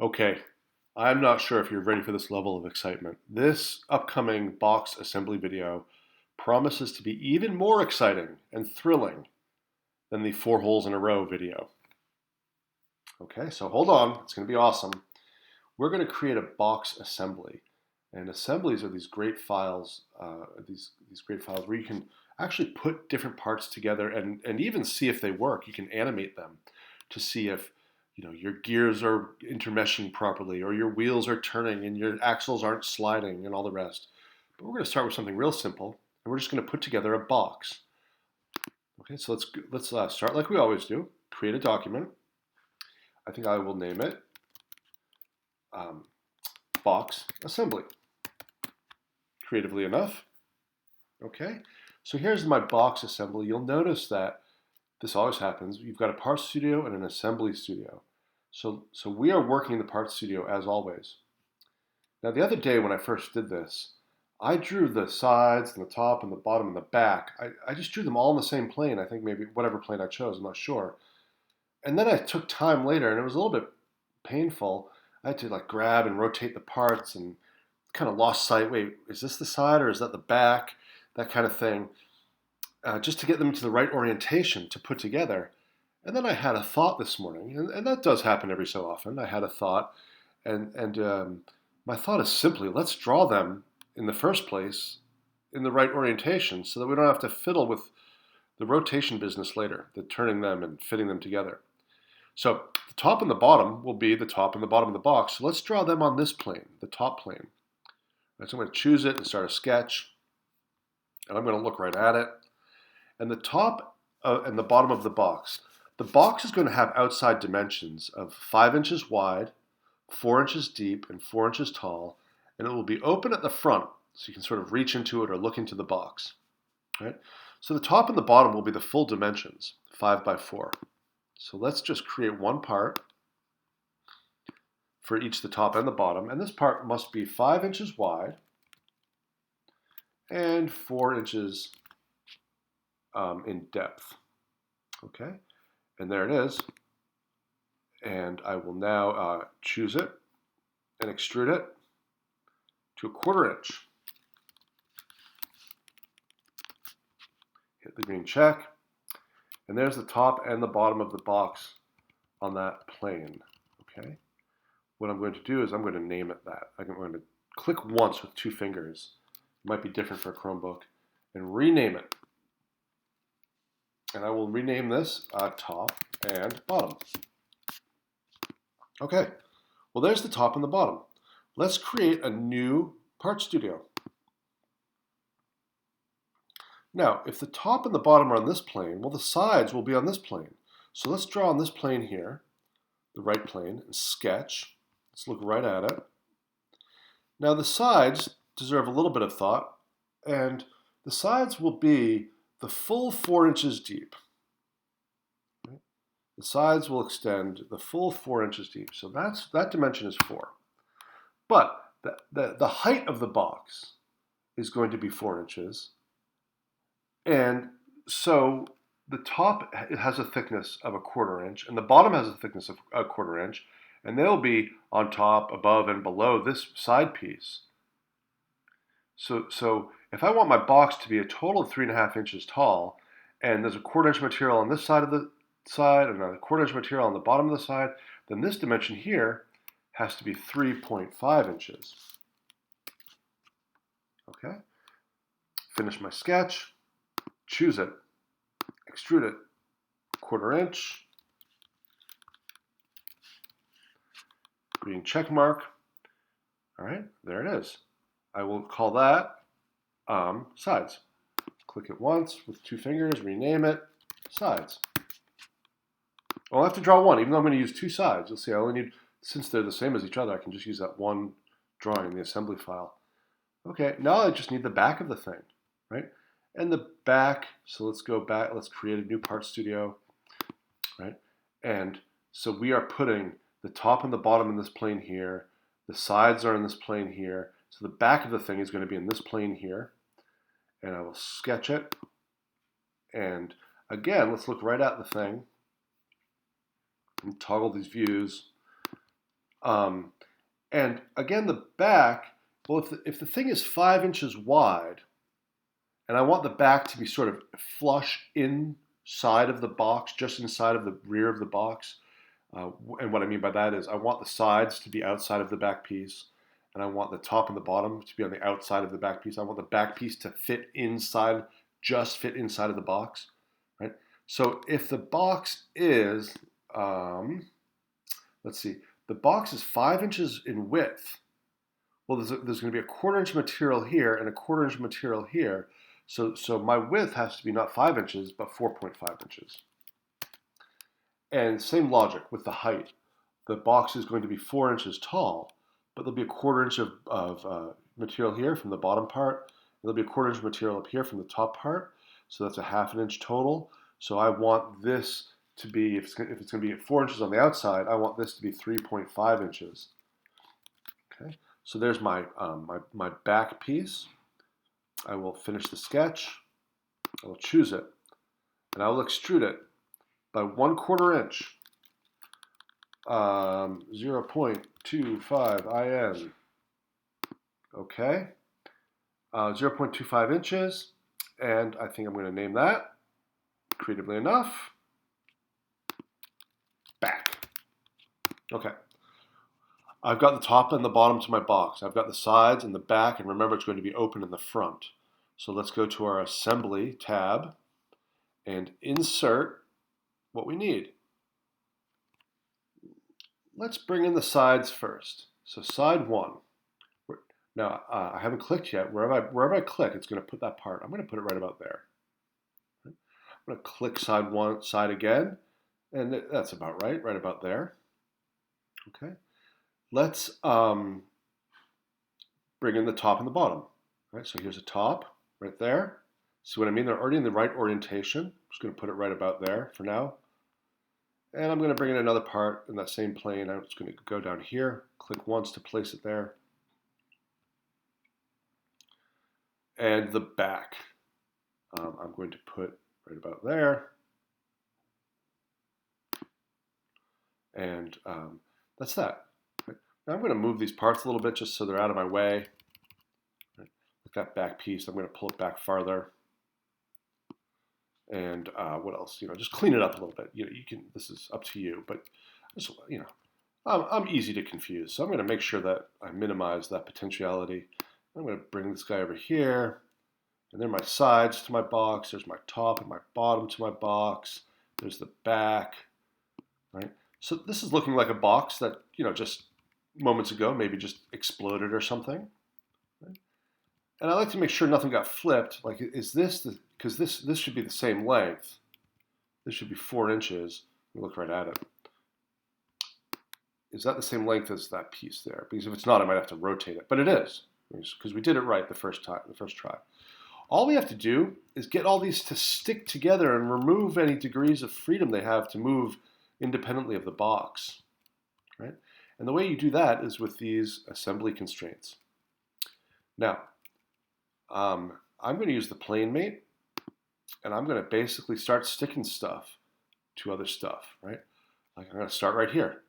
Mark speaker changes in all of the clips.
Speaker 1: Okay, I'm not sure if you're ready for this level of excitement. This upcoming box assembly video promises to be even more exciting and thrilling than the four holes in a row video. Okay, so hold on, it's going to be awesome. We're going to create a box assembly. And assemblies are these great files, these great files where you can actually put different parts together and even see if they work. You can animate them to see if your gears are intermeshing properly or your wheels are turning and your axles aren't sliding and all the rest. But we're going to start with something real simple, and we're just going to put together a box. Okay, so let's start like we always do. Create a document. I think I will name it um, box assembly. Creatively enough. Okay, so here's my box assembly. You'll notice that this always happens. You've got a parts studio and an assembly studio. So we are working the parts studio as always. Now the other day when I first did this, I drew the sides and the top and the bottom and the back. I just drew them all in the same plane. I think maybe whatever plane I chose, I'm not sure. And then I took time later and it was a little bit painful. I had to like grab and rotate the parts and kind of lost sight. Wait, is this the side or is that the back? That kind of thing. Just to get them to the right orientation to put together. And then I had a thought this morning, and that does happen every so often. I had a thought, and my thought is simply let's draw them in the first place in the right orientation so that we don't have to fiddle with the rotation business later, the turning them and fitting them together. So the top and the bottom will be the top and the bottom of the box. So let's draw them on this plane, the top plane. Right, so I'm going to choose it and start a sketch, and I'm going to look right at it. And the top and the bottom of the box. The box is going to have outside dimensions of 5 inches wide, 4 inches deep, and 4 inches tall, and it will be open at the front, so you can sort of reach into it or look into the box. Right? So the top and the bottom will be the full dimensions, 5 by 4. So let's just create one part for each the top and the bottom, and this part must be 5 inches wide and 4 inches in depth. Okay, and there it is. And I will now choose it and extrude it to a 1/4 inch. Hit the green check, and there's the top and the bottom of the box on that plane. Okay, what I'm going to do is I'm going to name it that. I'm going to click once with 2 fingers. It might be different for a Chromebook, and rename it. And I will rename this top and bottom. Okay, well there's the top and the bottom. Let's create a new part studio. Now, if the top and the bottom are on this plane, well, the sides will be on this plane. So let's draw on this plane here, the right plane, and sketch. Let's look right at it. Now, the sides deserve a little bit of thought, and the sides will be the full 4 inches deep. The sides will extend the full 4 inches deep. So that dimension is 4. But the height of the box is going to be 4 inches. And so the top has a thickness of a 1/4 inch, and the bottom has a thickness of a 1/4 inch, and they'll be on top, above, and below this side piece. So if I want my box to be a total of 3.5 inches tall, and there's a 1/4 inch material on this side of the side, and a 1/4 inch material on the bottom of the side, then this dimension here has to be 3.5 inches. Okay, finish my sketch. Choose it, extrude it, 1/4 inch, green check mark. All right, there it is. I will call that sides. Click it once with 2 fingers, rename it, sides. I'll have to draw one, even though I'm going to use 2 sides. You'll see I only need, since they're the same as each other, I can just use that one drawing in the assembly file. Okay, now I just need the back of the thing, right? And the back, so let's go back, let's create a new part studio, right? And so we are putting the top and the bottom in this plane here, the sides are in this plane here, so the back of the thing is going to be in this plane here, and I will sketch it, and again, let's look right at the thing, and toggle these views, Um, and again, the back, well, if the thing is 5 inches wide, and I want the back to be sort of flush inside of the box, just inside of the rear of the box. And what I mean by that is I want the sides to be outside of the back piece, and I want the top and the bottom to be on the outside of the back piece. I want the back piece to fit inside, just fit inside of the box, right? So if the box is, let's see, the box is 5 inches in width. Well, there's going to be a 1/4 inch material here and a 1/4 inch material here. So my width has to be not 5 inches, but 4.5 inches. And same logic with the height. The box is going to be 4 inches tall, but there'll be a 1/4 inch of material here from the bottom part. There'll be a 1/4 inch material up here from the top part. So that's a 1/2 inch total. So I want this to be, if it's going to be 4 inches on the outside, I want this to be 3.5 inches. Okay, so there's my back piece. I will finish the sketch. I will choose it, and I will extrude it by 1/4 inch, 0.25 IN. Okay, 0.25 inches, and I think I'm going to name that, creatively enough, back. Okay. I've got the top and the bottom to my box. I've got the sides and the back, and remember it's going to be open in the front. So let's go to our Assembly tab and insert what we need. Let's bring in the sides first. So side 1. Now, I haven't clicked yet. Wherever I click, it's going to put that part. I'm going to put it right about there. I'm going to click side 1, side again, and that's about right about there. Okay. Let's bring in the top and the bottom. All right, so here's a top right there. See what I mean? They're already in the right orientation. I'm just going to put it right about there for now. And I'm going to bring in another part in that same plane. I'm just going to go down here, click once to place it there. And the back, I'm going to put right about there. And that's that. Now I'm going to move these parts a little bit just so they're out of my way. With that back piece, I'm going to pull it back farther. And what else? Just clean it up a little bit. You can. This is up to you, but just, I'm easy to confuse. So I'm going to make sure that I minimize that potentiality. I'm going to bring this guy over here, and there are my sides to my box. There's my top and my bottom to my box. There's the back, right? So this is looking like a box that just moments ago maybe just exploded or something. Right? And I like to make sure nothing got flipped. Like, is this because this should be the same length. This should be 4 inches. Look right at it. Is that the same length as that piece there? Because if it's not, I might have to rotate it. But it is, because we did it right the first try. All we have to do is get all these to stick together and remove any degrees of freedom they have to move independently of the box, right? And the way you do that is with these assembly constraints. Now, I'm going to use the plane mate, and I'm going to basically start sticking stuff to other stuff, right? Like I'm going to start right here.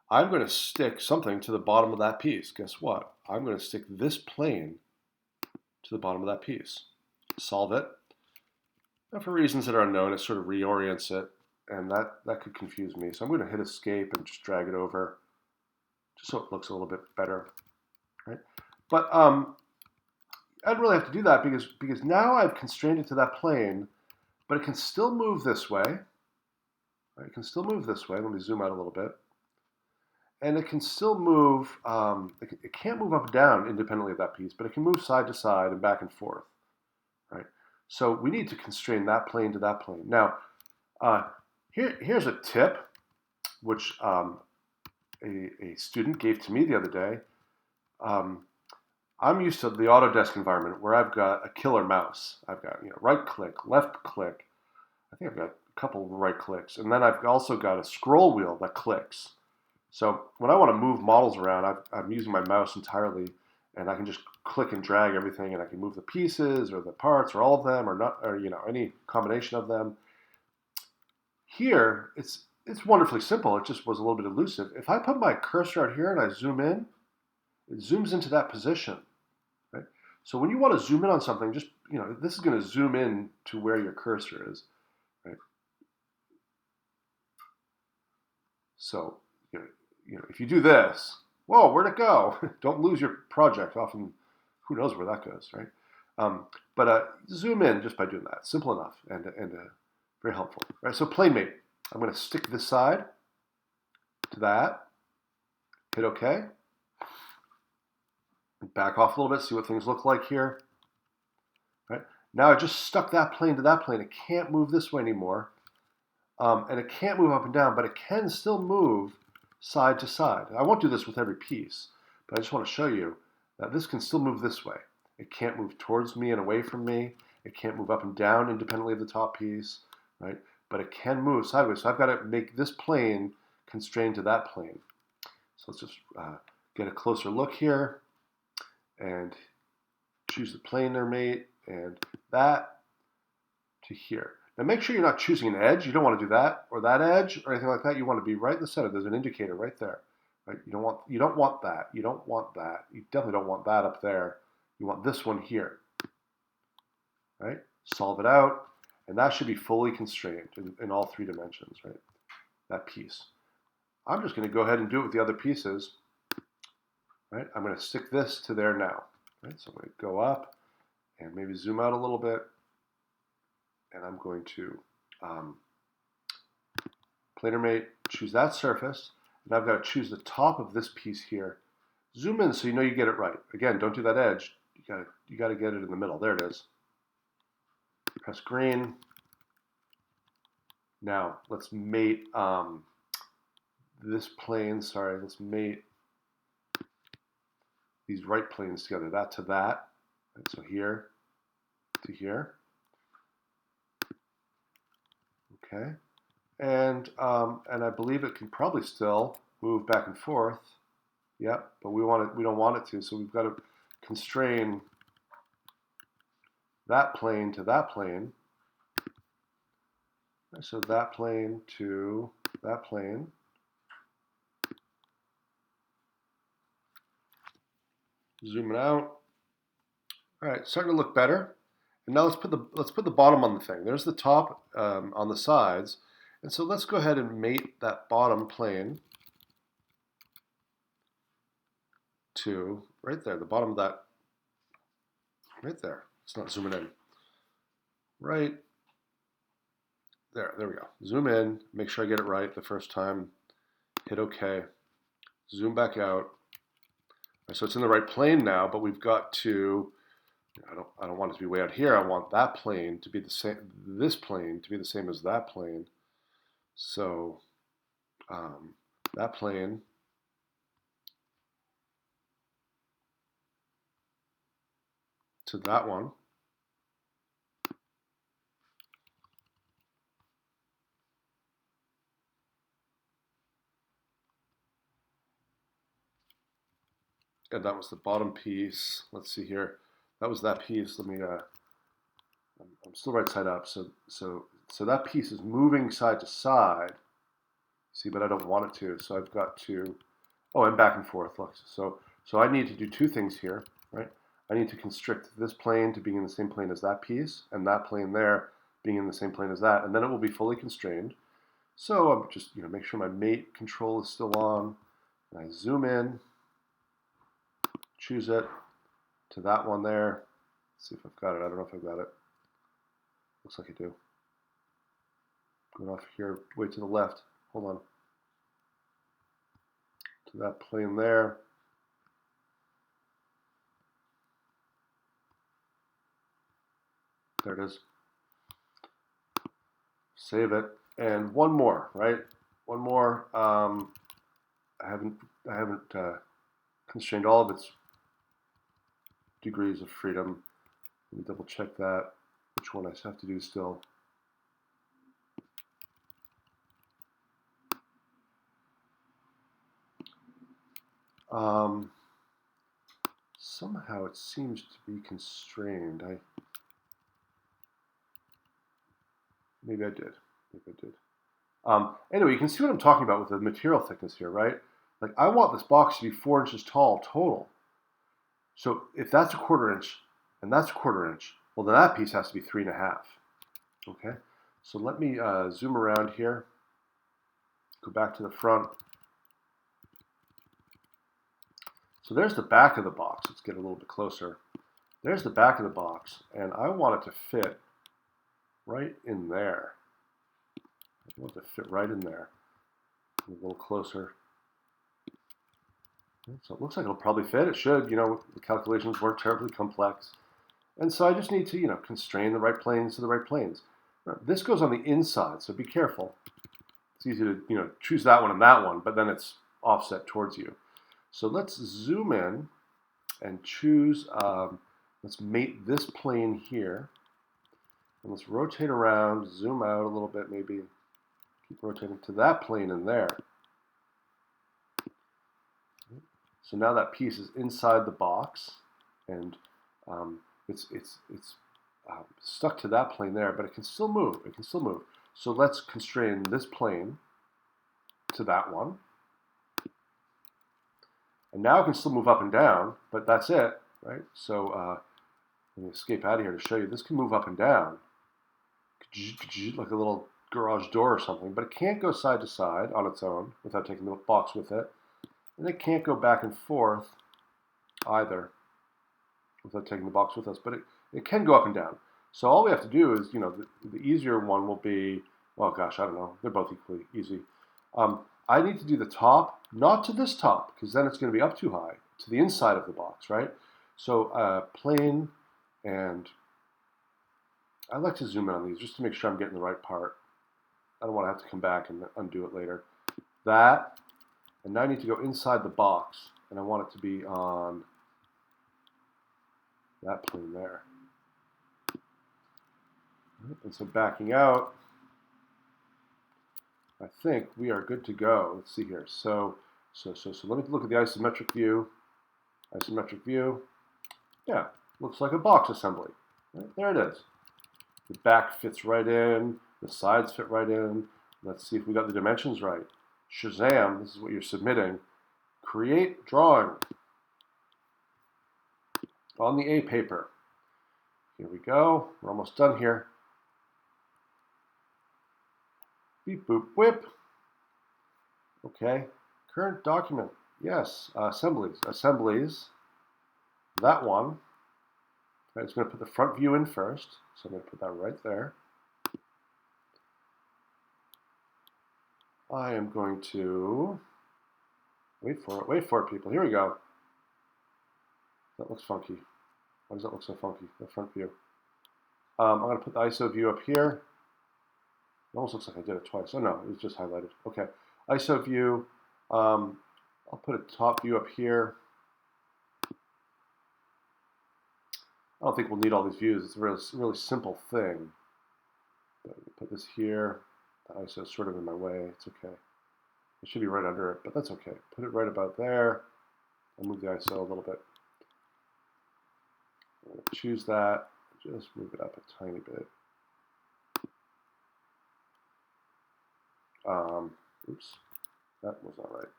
Speaker 1: I'm going to stick something to the bottom of that piece. Guess what? I'm going to stick this plane to the bottom of that piece. Solve it. Now, for reasons that are unknown, it sort of reorients it, and that could confuse me. So I'm going to hit escape and just drag it over, just so it looks a little bit better, right? But I don't really have to do that because now I've constrained it to that plane, but it can still move this way. Right? It can still move this way. Let me zoom out a little bit. And it can still move, it can't move up and down independently of that piece, but it can move side to side and back and forth, right? So we need to constrain that plane to that plane. Now, here's a tip, which a student gave to me the other day. I'm used to the Autodesk environment where I've got a killer mouse. I've got right click, left click. I think I've got a couple right clicks, and then I've also got a scroll wheel that clicks. So when I want to move models around, I'm using my mouse entirely, and I can just click and drag everything, and I can move the pieces or the parts or all of them or not, or any combination of them. Here, it's it's wonderfully simple. It just was a little bit elusive. If I put my cursor out here and I zoom in, it zooms into that position, right? So when you want to zoom in on something, just, this is going to zoom in to where your cursor is, right? So, if you do this, whoa, where'd it go? Don't lose your project. Often, who knows where that goes, right? But zoom in just by doing that. Simple enough and very helpful. Right, so PlaneMate. I'm going to stick this side to that. Hit OK. Back off a little bit, see what things look like here. Right? Now I just stuck that plane to that plane. It can't move this way anymore. And it can't move up and down, but it can still move side to side. I won't do this with every piece, but I just want to show you that this can still move this way. It can't move towards me and away from me. It can't move up and down independently of the top piece, right? But it can move sideways. So I've got to make this plane constrained to that plane. So let's just get a closer look here and choose the planar mate and that to here. Now make sure you're not choosing an edge. You don't want to do that or that edge or anything like that. You want to be right in the center. There's an indicator right there. Right? You don't want that. You don't want that. You definitely don't want that up there. You want this one here. Right? Solve it out, and that should be fully constrained in all 3 dimensions, right? That piece. I'm just going to go ahead and do it with the other pieces. Right? I'm going to stick this to there now. Right? So I'm going to go up and maybe zoom out a little bit. And I'm going to planar mate, choose that surface, and I've got to choose the top of this piece here. Zoom in so you know you get it right. Again, don't do that edge. You got to get it in the middle. There it is. Press green. Now let's mate this plane. Sorry, let's mate these right planes together. That to that. Right, so here to here. Okay, and I believe it can probably still move back and forth. Yep, but we don't want it to, so we've got to constrain that plane to that plane. So that plane to that plane. Zoom it out. All right, starting to look better. And now let's put the bottom on the thing. There's the top on the sides, and so let's go ahead and mate that bottom plane to right there, the bottom of that, right there. It's not zooming in. Right there. There we go. Zoom in. Make sure I get it right the first time. Hit OK. Zoom back out. Right, so it's in the right plane now, but we've got to. I don't want it to be way out here. I want that plane to be the same. This plane to be the same as that plane. So that plane to that one. And that was the bottom piece. Let's see here. That was that piece. Let me. I'm still right side up. So that piece is moving side to side. See, but I don't want it to. So I've got to. Oh, and back and forth. Look. So I need to do 2 things here, right? I need to constrict this plane to being in the same plane as that piece, and that plane there being in the same plane as that, and then it will be fully constrained. So I'm just make sure my mate control is still on. And I zoom in, choose it to that one there. Let's see if I've got it. I don't know if I've got it. Looks like I do. Going off here, way to the left. Hold on. To that plane there. There it is. Save it. And one more, right? One more. I haven't constrained all of its degrees of freedom. Let me double check that. Which one I have to do still. Somehow it seems to be constrained. Maybe I did. Anyway, you can see what I'm talking about with the material thickness here, right? Like I want this box to be 4 inches tall total. So if that's a 1/4 inch and that's a 1/4 inch, well then that piece has to be 3.5. Okay, so let me zoom around here, go back to the front. So there's the back of the box. Let's get a little bit closer. There's the back of the box, and I want it to fit right in there. I want it to fit right in there. A little closer. So it looks like it'll probably fit. It should. You know, the calculations weren't terribly complex. And so I just need to, you know, constrain the right planes to the right planes. This goes on the inside, so be careful. It's easy to, you know, choose that one and that one, but then it's offset towards you. So let's zoom in and choose, let's mate this plane here. And let's rotate around, zoom out a little bit maybe. Keep rotating to that plane in there. So now that piece is inside the box, and it's stuck to that plane there, but it can still move. It can still move. So let's constrain this plane to that one. And now it can still move up and down, but that's it, right? So let me escape out of here to show you. This can move up and down, like a little garage door or something, but it can't go side to side on its own without taking the box with it. And it can't go back and forth either without taking the box with us, but it can go up and down. So all we have to do is, you know, the easier one will be, well, gosh, I don't know. They're both equally easy. I need to do the top, not to this top, because then it's going to be up too high, to the inside of the box, right? So plane, and I like to zoom in on these just to make sure I'm getting the right part. I don't want to have to come back and undo it later. That, and now I need to go inside the box, and I want it to be on that plane there. And so backing out, I think we are good to go. Let's see here. So let me look at the isometric view. Isometric view. Yeah, looks like a box assembly. Right? There it is. The back fits right in. The sides fit right in. Let's see if we got the dimensions right. Shazam, this is what you're submitting. Create drawing on the A paper. Here we go. We're almost done here. Beep, boop, whip. Okay. Current document. Yes. Assemblies. Assemblies. That one. Right, it's going to put the front view in first. So I'm going to put that right there. I am going to wait for it, people. Here we go. That looks funky. Why does that look so funky? The front view. I'm going to put the ISO view up here. It almost looks like I did it twice. Oh no, it was just highlighted. Okay, ISO view. I'll put a top view up here. I don't think we'll need all these views. It's a really simple thing. But put this here. The ISO is sort of in my way. It's okay. It should be right under it, but that's okay. Put it right about there. I'll move the ISO a little bit. I'm going to choose that. Just move it up a tiny bit. Oops, that was not right.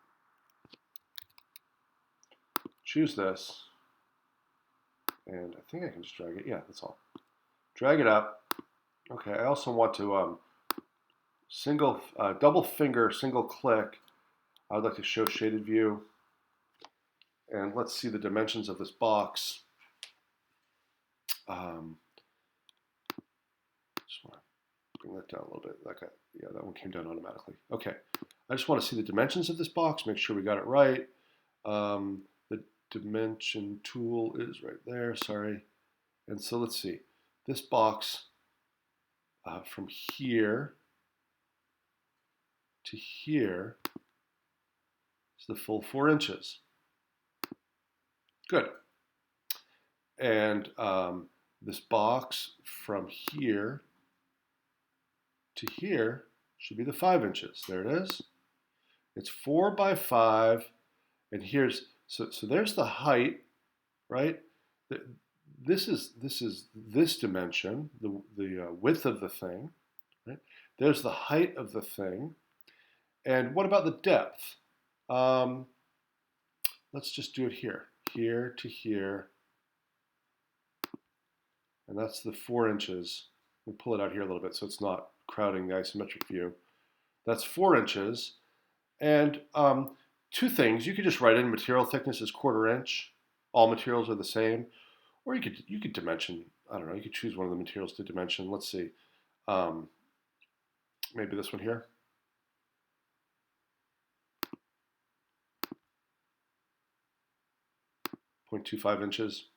Speaker 1: Choose this, and I think I can just drag it. Yeah, that's all. Drag it up. Okay, I also want to double finger, single click. I would like to show shaded view, and let's see the dimensions of this box. Just want to bring that down a little bit. Okay, yeah, that one came down automatically. Okay, I just want to see the dimensions of this box, make sure we got it right. The dimension tool is right there, sorry. And so let's see, this box from here to here is the full 4 inches. Good. And this box from here to here should be the 5 inches. There it is. It's 4 by 5, and here's so there's the height, right? This is this dimension, the width of the thing, right? There's the height of the thing. And what about the depth? Um, let's just do it here. Here to here. And that's the 4 inches. We'll pull it out here a little bit so it's not crowding the isometric view. That's 4 inches. And two things. You could just write in material thickness is 1/4 inch. All materials are the same. Or you could dimension. I don't know. You could choose one of the materials to dimension. Let's see. Maybe this one here. 0.25 inches.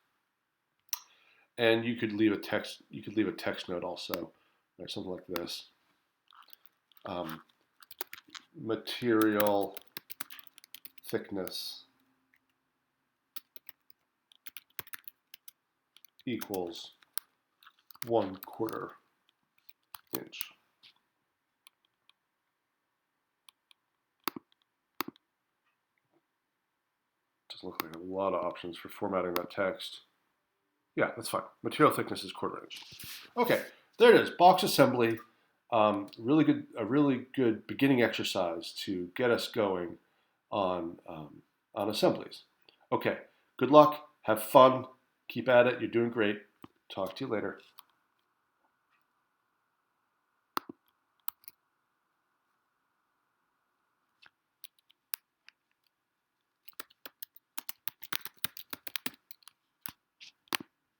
Speaker 1: And you could leave a text. You could leave a text note also, or something like this. Material thickness equals 1/4 inch. Doesn't look like a lot of options for formatting that text. Yeah, that's fine. Material thickness is 1/4 inch. Okay, there it is. Box assembly. A really good beginning exercise to get us going on assemblies. Okay, good luck. Have fun. Keep at it. You're doing great. Talk to you later.